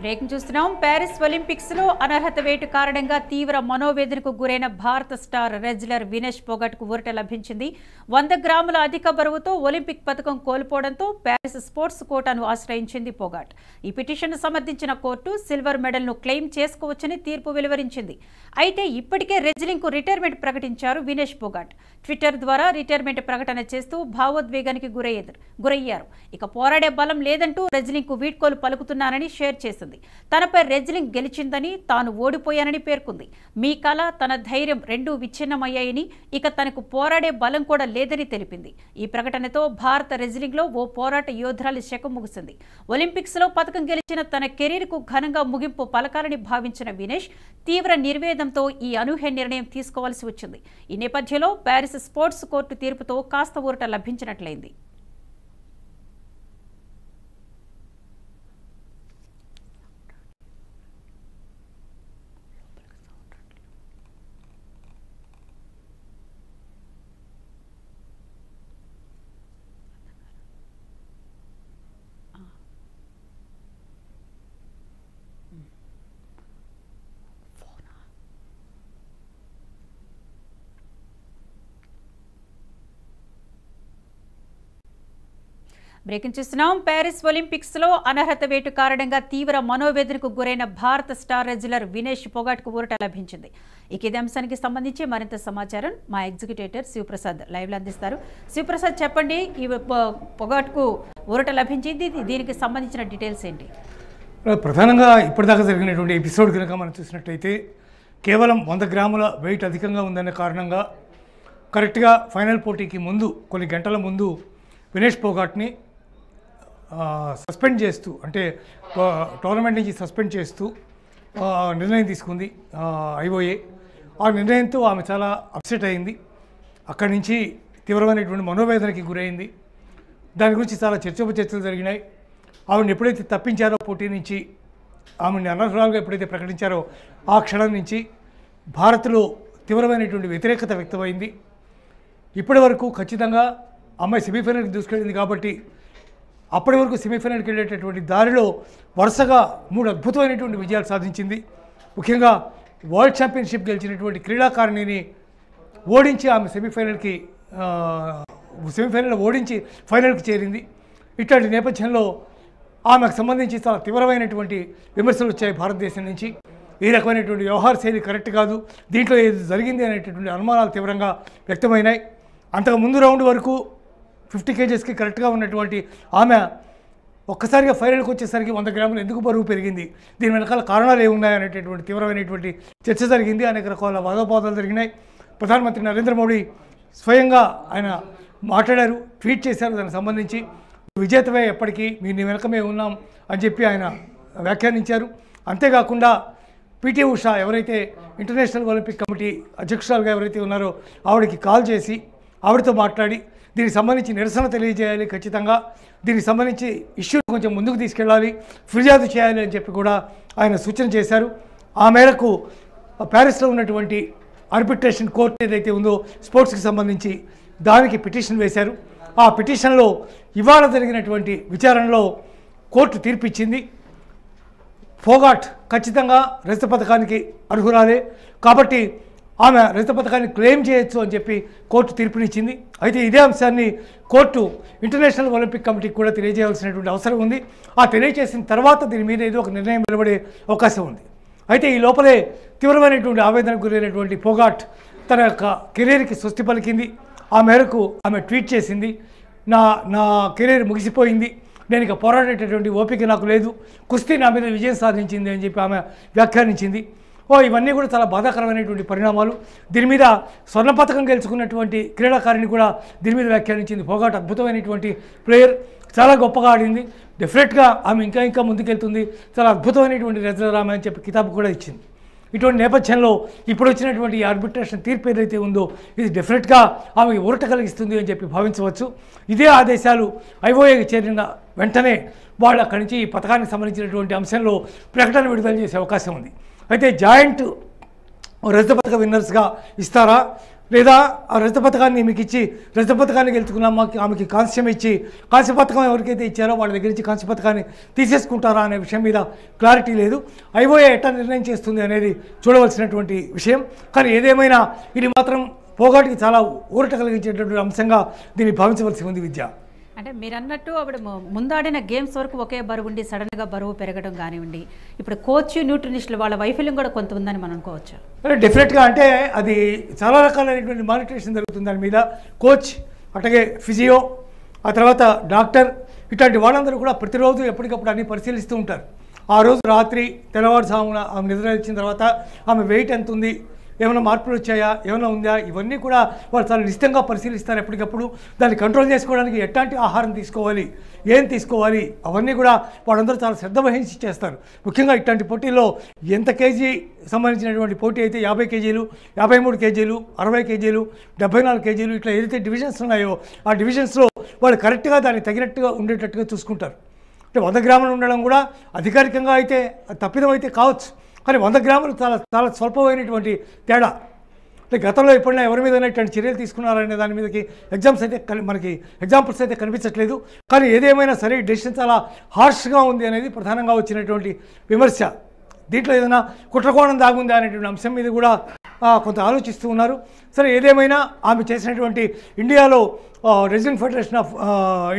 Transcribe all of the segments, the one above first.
Breaking చూస్తున్నాం. Paris Olympics లో అనర్హత వేటు కారణంగా తీవ్ర మనోవేదనకు గురైన భారత స్టార్ రెజ్లర్ వినేష్ పోగట్ కు ఊరట లభించింది. 100 గ్రాముల అధిక బరువుతో ఒలింపిక్ పథకం కోల్పోవడంతో ప్యారిస్ స్పోర్ట్స్ కోటాను ఆశ్రయించింది పోగట్. ఈ పిటిషన్ సమర్థించిన కోర్టు సిల్వర్ మెడల్ ను క్లెయిమ్ చేసుకోవచ్చని తీర్పు వెలువరించింది. అయితే ఇప్పటికే రెజ్లింగ్ కు రిటైర్మెంట్ ప్రకటించారు వినేష్ పోగట్. ట్విట్టర్ ద్వారా రిటైర్మెంట్ ప్రకటన చేస్తూ భావోద్వేగానికి గురయ్యారు. ఇక పోరాడే బలం లేదంటూ రెజ్లింగ్ కు వీడ్కోలు పలుకుతున్నానని షేర్ చేసింది. తనపై రెజ్లింగ్ గెలిచిందని, తాను ఓడిపోయానని పేర్కొంది. మీ కళ, తన ధైర్యం రెండూ విచ్ఛిన్నమయ్యాయని, ఇక తనకు పోరాడే బలం కూడా లేదని తెలిపింది. ఈ ప్రకటనతో భారత రెజ్లింగ్ లో ఓ పోరాట యోధురాలి శకం ముగిసింది. ఒలింపిక్స్ లో పథకం గెలిచిన తన కెరీర్ కు ఘనంగా ముగింపు పలకాలని భావించిన వినేష్ తీవ్ర నిర్వేదంతో ఈ అనూహ్య నిర్ణయం తీసుకోవాల్సి వచ్చింది. ఈ నేపథ్యంలో ప్యారిస్ స్పోర్ట్స్ కోర్టు తీర్పుతో కాస్త ఊరట లభించినట్లయింది. బ్రేకింగ్ చూస్తున్నాం. ప్యారిస్ ఒలింపిక్స్ లో అనర్హత వేటు కారణంగా తీవ్ర మనోవేదనకు గురైన భారత స్టార్ రెజ్లర్ వినేష్ పోగట్ కు ఊరట లభించింది. ఇక ఇదే అంశానికి సంబంధించి మరింత సమాచారం మా ఎగ్జిక్యూటివ్ శివప్రసాద్ లైవ్ లో అందిస్తారు. శివప్రసాద్, చెప్పండి, ఈ పోగట్ కు ఊరట లభించింది, దీనికి సంబంధించిన డీటెయిల్స్ ఏంటి? ప్రధానంగా ఇప్పటిదాకా జరిగినటువంటి ఎపిసోడ్ కనుక మనం చూసినట్టయితే కేవలం 100 గ్రాముల వెయిట్ అధికంగా ఉందనే కారణంగా కరెక్ట్గా ఫైనల్ పోటీకి ముందు కొన్ని గంటల ముందు వినేష్ పోగట్ని సస్పెండ్ చేస్తూ, అంటే టోర్నమెంట్ నుంచి సస్పెండ్ చేస్తూ నిర్ణయం తీసుకుంది ఐఓఏ. ఆ నిర్ణయంతో ఆమె చాలా అప్సెట్ అయింది. అక్కడి నుంచి తీవ్రమైనటువంటి మనోవేదనకి గురైంది. దాని గురించి చాలా చర్చోపచర్చలు జరిగినాయి. ఆమెను ఎప్పుడైతే తప్పించారో పోటీ నుంచి, ఆమెను అనర్హురాలుగా ఎప్పుడైతే ప్రకటించారో ఆ క్షణం నుంచి భారత్లో తీవ్రమైనటువంటి వ్యతిరేకత వ్యక్తమైంది. ఇప్పటి వరకు ఖచ్చితంగా అమ్మాయి సెమీఫైనల్కి దూసుకెళ్ళింది కాబట్టి అప్పటి వరకు సెమీఫైనల్కి వెళ్ళేటటువంటి దారిలో వరుసగా 3 అద్భుతమైనటువంటి విజయాలు సాధించింది. ముఖ్యంగా వరల్డ్ ఛాంపియన్షిప్ గెలిచినటువంటి క్రీడాకారిణిని ఓడించి ఆమె సెమీఫైనల్లో ఓడించి ఫైనల్కి చేరింది. ఇట్లాంటి నేపథ్యంలో ఆమెకు సంబంధించి చాలా తీవ్రమైనటువంటి విమర్శలు వచ్చాయి భారతదేశం నుంచి. ఈ రకమైనటువంటి వ్యవహార శైలి కరెక్ట్ కాదు, దీంట్లో ఏది జరిగింది అనేటటువంటి అనుమానాలు తీవ్రంగా వ్యక్తమైనాయి. అంతకు ముందు రౌండ్ వరకు 50 kgsకి కరెక్ట్గా ఉన్నటువంటి ఆమె ఒక్కసారిగా ఫైనల్కి వచ్చేసరికి 100 గ్రాములు ఎందుకు బరువు పెరిగింది, దీని వెనకాల కారణాలు ఏమున్నాయనేటటువంటి తీవ్రమైనటువంటి చర్చ జరిగింది. అనేక రకాల వాదోపాదాలు జరిగినాయి. ప్రధానమంత్రి నరేంద్ర మోడీ స్వయంగా ఆయన మాట్లాడారు, ట్వీట్ చేశారు. దానికి సంబంధించి విజేతమే, ఎప్పటికీ నీ వెనకమే ఉన్నాం అని చెప్పి ఆయన వ్యాఖ్యానించారు. అంతేకాకుండా పిటి ఉషా ఎవరైతే ఇంటర్నేషనల్ ఒలింపిక్ కమిటీ అధ్యక్షురాలుగా ఎవరైతే ఉన్నారో ఆవిడకి కాల్ చేసి ఆవిడతో మాట్లాడి దీనికి సంబంధించి నిరసన తెలియజేయాలి, ఖచ్చితంగా దీనికి సంబంధించి ఇష్యూని కొంచెం ముందుకు తీసుకెళ్ళాలి, ఫిర్యాదు చేయాలి అని చెప్పి కూడా ఆయన సూచన చేశారు. ఆ మేరకు ప్యారిస్లో ఉన్నటువంటి ఆర్బిట్రేషన్ కోర్టు ఏదైతే ఉందో స్పోర్ట్స్కి సంబంధించి దానికి పిటిషన్ వేశారు. ఆ పిటిషన్లో ఇవాళ జరిగినటువంటి విచారణలో కోర్టు తీర్పిచ్చింది. పోగట్ ఖచ్చితంగా రజత పథకానికి అర్హురాలే కాబట్టి ఆమె రజత పథకాన్ని క్లెయిమ్ చేయొచ్చు అని చెప్పి కోర్టు తీర్పునిచ్చింది. అయితే ఇదే అంశాన్ని కోర్టు ఇంటర్నేషనల్ ఒలింపిక్ కమిటీకి కూడా తెలియజేయాల్సినటువంటి అవసరం ఉంది. ఆ తెలియజేసిన తర్వాత దీని మీద ఏదో ఒక నిర్ణయం వెలువడే అవకాశం ఉంది. అయితే ఈ లోపలే తీవ్రమైనటువంటి ఆవేదనకు గురైనటువంటి పోగట్ తన యొక్క కెరీర్కి స్వస్తి పలికింది. ఆ మేరకు ఆమె ట్వీట్ చేసింది, నా కెరీర్ ముగిసిపోయింది, నేను ఇక పోరాడేటటువంటి ఓపిక నాకు లేదు, కుస్తీ నా మీద విజయం సాధించింది అని చెప్పి ఆమె వ్యాఖ్యానించింది. ఇవన్నీ కూడా చాలా బాధాకరమైనటువంటి పరిణామాలు. దీని మీద స్వర్ణ పథకం గెలుచుకున్నటువంటి క్రీడాకారిణి కూడా దీని మీద వ్యాఖ్యానించింది. పోగట్ అద్భుతమైనటువంటి ప్లేయర్, చాలా గొప్పగా ఆడింది, డెఫినెట్గా ఆమె ఇంకా ముందుకెళ్తుంది, చాలా అద్భుతమైనటువంటి రెజ్లర్ ఆమె అని చెప్పి కితాబు కూడా ఇచ్చింది. ఇటువంటి నేపథ్యంలో ఇప్పుడు వచ్చినటువంటి ఆర్బిట్రేషన్ తీర్పు ఏదైతే ఉందో ఇది డెఫినెట్గా ఆమెకి ఊరట కలిగిస్తుంది అని చెప్పి భావించవచ్చు. ఇదే ఆదేశాలు ఐఓఏకి చేరిన వెంటనే వాళ్ళు అక్కడి నుంచి ఈ పథకానికి సంబంధించినటువంటి అంశంలో ప్రకటన విడుదల చేసే అవకాశం ఉంది. అయితే జాయింట్ రజత పథక విన్నర్స్గా ఇస్తారా, లేదా ఆ రజత పథకాన్ని మీకు ఇచ్చి రజత పథకాన్ని గెలుచుకున్న ఆమెకి కాంస్యం ఇచ్చి కాంస్య పథకం ఎవరికైతే ఇచ్చారో వాళ్ళ దగ్గర నుంచి కాంస్య పథకాన్ని తీసేసుకుంటారా అనే విషయం మీద క్లారిటీ లేదు. ఐఓఏ ఎట్లా నిర్ణయం చేస్తుంది అనేది చూడవలసినటువంటి విషయం. కానీ ఏదేమైనా ఇది మాత్రం పోగాటికి చాలా ఊరట కలిగించేటటువంటి అంశంగా దీన్ని భావించవలసి ఉంది విద్య. అంటే మీరు అన్నట్టు ఆవిడ ముందాడిన గేమ్స్ వరకు ఒకే బరువు ఉండి సడన్గా బరువు పెరగడం కానివ్వండి, ఇప్పుడు కోచ్ న్యూట్రినిస్టులు వాళ్ళ వైఫల్యం కూడా కొంత ఉందని మనం అనుకోవచ్చు. డెఫినెట్గా అంటే అది చాలా రకాలైనటువంటి మానిటరేషన్ జరుగుతుంది దాని మీద. కోచ్, అట్లాగే ఫిజియో, ఆ తర్వాత డాక్టర్, ఇట్లాంటి వాళ్ళందరూ కూడా ప్రతిరోజు ఎప్పటికప్పుడు అన్ని పరిశీలిస్తూ ఉంటారు. ఆ రోజు రాత్రి తెల్లవారుజామున ఆమె నిద్ర ఇచ్చిన తర్వాత ఆమె వెయిట్ ఎంత ఉంది, ఏమైనా మార్పులు వచ్చాయా, ఏమైనా ఉందా, ఇవన్నీ కూడా వాళ్ళు చాలా నిశ్చితంగా పరిశీలిస్తారు ఎప్పటికప్పుడు. దాన్ని కంట్రోల్ చేసుకోవడానికి ఎట్లాంటి ఆహారం తీసుకోవాలి, ఏం తీసుకోవాలి, అవన్నీ కూడా వాళ్ళందరూ చాలా శ్రద్ధ వహించి చేస్తారు. ముఖ్యంగా ఇట్లాంటి పోటీల్లో ఎంత కేజీ సంబంధించినటువంటి పోటీ అయితే 50 కేజీలు, 53 కేజీలు, 60 కేజీలు, 74 కేజీలు ఇట్లా ఏదైతే డివిజన్స్ ఉన్నాయో ఆ డివిజన్స్లో వాళ్ళు కరెక్ట్గా దాన్ని తగినట్టుగా ఉండేటట్టుగా చూసుకుంటారు. అంటే 100 గ్రాములు ఉండడం కూడా అధికారికంగా అయితే తప్పిదం అయితే కావచ్చు, కానీ 100 గ్రాములు చాలా చాలా స్వల్పమైనటువంటి తేడా. అంటే గతంలో ఎప్పుడైనా ఎవరి మీద ఇట్లాంటి చర్యలు తీసుకున్నారనే దాని మీదకి మనకి ఎగ్జాంపుల్స్ అయితే కనిపించట్లేదు. కానీ ఏదేమైనా సరే డెసిషన్ చాలా హార్ష్గా ఉంది అనేది ప్రధానంగా వచ్చినటువంటి విమర్శ. దీంట్లో ఏదైనా కుట్రకోణం దాగుందా అనేటువంటి అంశం మీద కూడా కొంత ఆలోచిస్తూ ఉన్నారు. సరే ఏదేమైనా ఆమె చేసినటువంటి ఇండియాలో రెజ్లింగ్ ఫెడరేషన్ ఆఫ్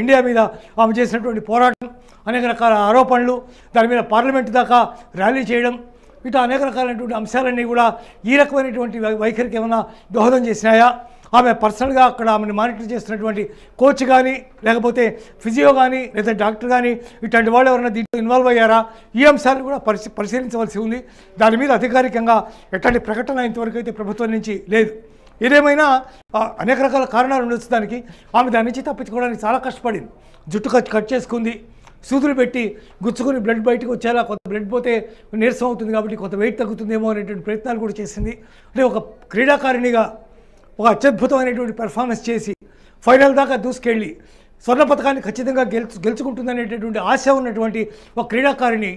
ఇండియా మీద ఆమె చేసినటువంటి పోరాటం, అనేక రకాల ఆరోపణలు, దాని మీద పార్లమెంటు దాకా ర్యాలీ చేయడం, ఇట్లా అనేక రకాలైనటువంటి అంశాలన్నీ కూడా ఈ రకమైనటువంటి వైఖరికి ఏమైనా దోహదం చేసినాయా? ఆమె పర్సనల్గా అక్కడ ఆమెను మానిటర్ చేస్తున్నటువంటి కోచ్ కానీ, లేకపోతే ఫిజియో కానీ, లేదా డాక్టర్ కానీ, ఇట్లాంటి వాళ్ళు ఎవరైనా దీంట్లో ఇన్వాల్వ్ అయ్యారా? ఈ అంశాలను కూడా పరిశీలించవలసి ఉంది. దాని మీద అధికారికంగా ఎట్లాంటి ప్రకటన ఇంతవరకు అయితే ప్రభుత్వం నుంచి లేదు. ఏదేమైనా అనేక రకాల కారణాలు ఉండొచ్చు దానికి. ఆమె దాని నుంచి తప్పించుకోవడానికి చాలా కష్టపడింది. జుట్టు కట్ చేసుకుంది, సూదులు పెట్టి గుచ్చుకుని బ్లడ్ బయటకు వచ్చేలా, కొంత బ్లడ్ పోతే నీరసం అవుతుంది కాబట్టి కొంత వెయిట్ తగ్గుతుందేమో అనేటువంటి ప్రయత్నాలు కూడా చేసింది. అంటే ఒక క్రీడాకారిణిగా ఒక అత్యద్భుతమైనటువంటి పెర్ఫార్మెన్స్ చేసి ఫైనల్ దాకా దూసుకెళ్ళి స్వర్ణ పథకాన్ని ఖచ్చితంగా గెలుచుకుంటుందనేటటువంటి ఆశ ఉన్నటువంటి ఒక క్రీడాకారిణి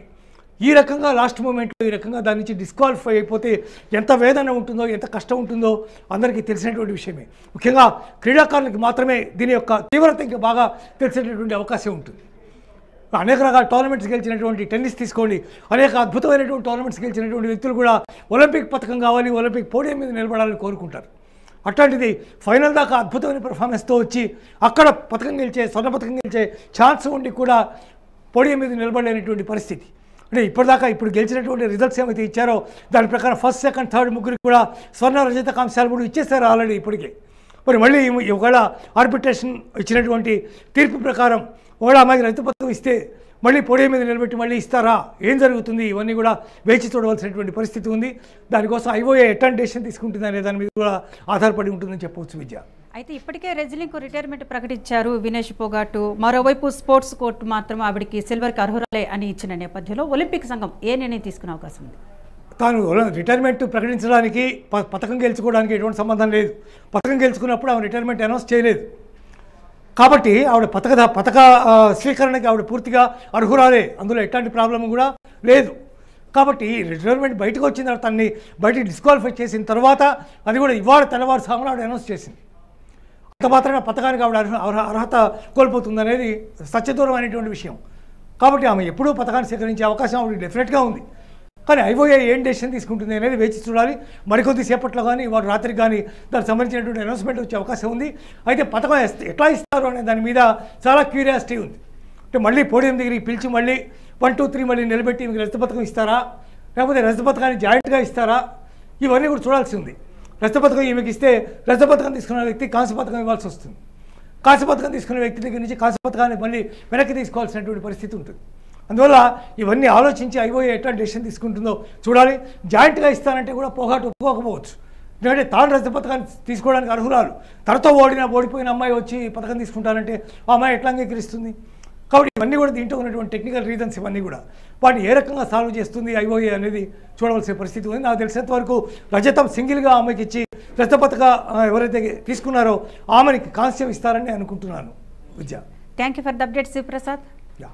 ఈ రకంగా లాస్ట్ మూమెంట్లో ఈ రకంగా దాని నుంచి డిస్క్వాలిఫై అయిపోతే ఎంత వేదన ఉంటుందో, ఎంత కష్టం ఉంటుందో అందరికీ తెలిసినటువంటి విషయమే. ముఖ్యంగా క్రీడాకారులకు మాత్రమే దీని యొక్క తీవ్రత ఇంకా బాగా తెలిసేటటువంటి అవకాశం ఉంటుంది. అనేక రకాల టోర్నమెంట్స్ గెలిచినటువంటి టెన్నిస్ తీసుకోండి, అనేక అద్భుతమైనటువంటి టోర్నమెంట్స్ గెలిచినటువంటి వ్యక్తులు కూడా ఒలింపిక్ పథకం కావాలి, ఒలింపిక్ పోడియం మీద నిలబడాలని కోరుకుంటారు. అట్లాంటిది ఫైనల్ దాకా అద్భుతమైన పెర్ఫార్మెన్స్తో వచ్చి అక్కడ పథకం గెలిచే, స్వర్ణ పథకం గెలిచే ఛాన్స్ ఉండి కూడా పోడియం మీద నిలబడలేనటువంటి పరిస్థితి. అంటే ఇప్పటిదాకా ఇప్పుడు గెలిచినటువంటి రిజల్ట్స్ ఏమైతే ఇచ్చారో దాని ప్రకారం ఫస్ట్, సెకండ్, థర్డ్ ముగ్గురికి కూడా స్వర్ణ, రజత కాంస్యాలు కూడా ఇచ్చేస్తారు ఆల్రెడీ ఇప్పటికే. మరి మళ్ళీ ఒకవేళ ఆర్బిట్రేషన్ ఇచ్చినటువంటి తీర్పు ప్రకారం ఒకవేళ అమ్మాయికి రజత పథకం ఇస్తే మళ్ళీ పోడియం మీద నిలబెట్టి మళ్ళీ ఇస్తారా, ఏం జరుగుతుంది, ఇవన్నీ కూడా వేచి చూడవలసినటువంటి పరిస్థితి ఉంది. దానికోసం ఐఓఏ ఎట్లాంటి డెసిషన్ తీసుకుంటుంది అనే దాని మీద కూడా ఆధారపడి ఉంటుందని చెప్పవచ్చు విద్య. అయితే ఇప్పటికే రెజ్లింగ్కు రిటైర్మెంట్ ప్రకటించారు వినేష్ పోగాట్. మరోవైపు స్పోర్ట్స్ కోర్టు మాత్రం ఆవిడికి సిల్వర్కి అర్హురాలే అని ఇచ్చిన నేపథ్యంలో ఒలింపిక్ సంఘం ఏ నిర్ణయం తీసుకునే అవకాశం ఉంది? తాను రిటైర్మెంట్ ప్రకటించడానికి పథకం గెలుచుకోవడానికి ఎటువంటి సంబంధం లేదు. పథకం గెలుచుకున్నప్పుడు ఆమె రిటైర్మెంట్ అనౌన్స్ చేయలేదు కాబట్టి ఆవిడ పథక స్వీకరణకి ఆవిడ పూర్తిగా అర్హురాలే, అందులో ఎట్లాంటి ప్రాబ్లం కూడా లేదు. కాబట్టి రిటైర్మెంట్ బయటకు వచ్చిన తర్వాత తనని బయటికి డిస్క్వాలిఫై చేసిన తర్వాత అది కూడా ఇవాళ తెల్లవారుజామున ఆవిడ అనౌన్స్ చేసింది. అంత మాత్రమే పథకానికి ఆవిడ అర్హత కోల్పోతుందనేది సత్యదూరమైనటువంటి విషయం. కాబట్టి ఆమె ఎప్పుడూ పథకాన్ని స్వీకరించే అవకాశం ఆవిడ డెఫినెట్గా ఉంది. కానీ ఐఓఏ ఏం డెసిషన్ తీసుకుంటుంది అనేది వేచి చూడాలి. మరికొద్ది సేపట్లో కానీ ఇవాళ రాత్రికి కానీ దానికి సంబంధించినటువంటి అనౌన్స్మెంట్ వచ్చే అవకాశం ఉంది. అయితే పథకం ఎట్లా ఇస్తారు అనే దాని మీద చాలా క్యూరియాసిటీ ఉంది. అంటే మళ్ళీ పోడియం దగ్గరికి పిలిచి మళ్ళీ 1, 2, 3 మళ్ళీ నిలబెట్టి మీకు రజత పథకం ఇస్తారా, లేకపోతే రజత పథకాన్ని జాయింట్గా ఇస్తారా, ఇవన్నీ కూడా చూడాల్సి ఉంది. రజత పథకం ఈమెకి ఇస్తే రజత పథకం తీసుకున్న వ్యక్తి కాంస్య పథకం ఇవ్వాల్సి వస్తుంది. కాంస్య పథకం తీసుకున్న వ్యక్తి దగ్గర నుంచి కాంస్య పథకాన్ని మళ్ళీ వెనక్కి తీసుకోవాల్సినటువంటి పరిస్థితి ఉంటుంది. అందువల్ల ఇవన్నీ ఆలోచించి ఐఓఏ ఎట్లా డెసిషన్ తీసుకుంటుందో చూడాలి. జాయింట్గా ఇస్తానంటే కూడా పోగాట్ ఒప్పుకోకపోవచ్చు. ఎందుకంటే తాను రజత పథకాన్ని తీసుకోవడానికి అర్హురాలు, తనతో ఓడిపోయిన అమ్మాయి వచ్చి పథకం తీసుకుంటానంటే ఆ అమ్మాయి ఎట్లా అంగీకరిస్తుంది? కాబట్టి ఇవన్నీ కూడా దీంట్లో ఉన్నటువంటి టెక్నికల్ రీజన్స్ ఇవన్నీ కూడా వాటిని ఏ రకంగా సాల్వ్ చేస్తుంది ఐఓఏ అనేది చూడవలసిన పరిస్థితి ఉంది. నాకు తెలిసినంత వరకు రజతం సింగిల్గా ఆమెకి ఇచ్చి రజత పథక ఎవరైతే తీసుకున్నారో ఆమెకి కాంస్యం ఇస్తారని అనుకుంటున్నాను Vidya. Thank you for the update Shivaprasad. Yeah.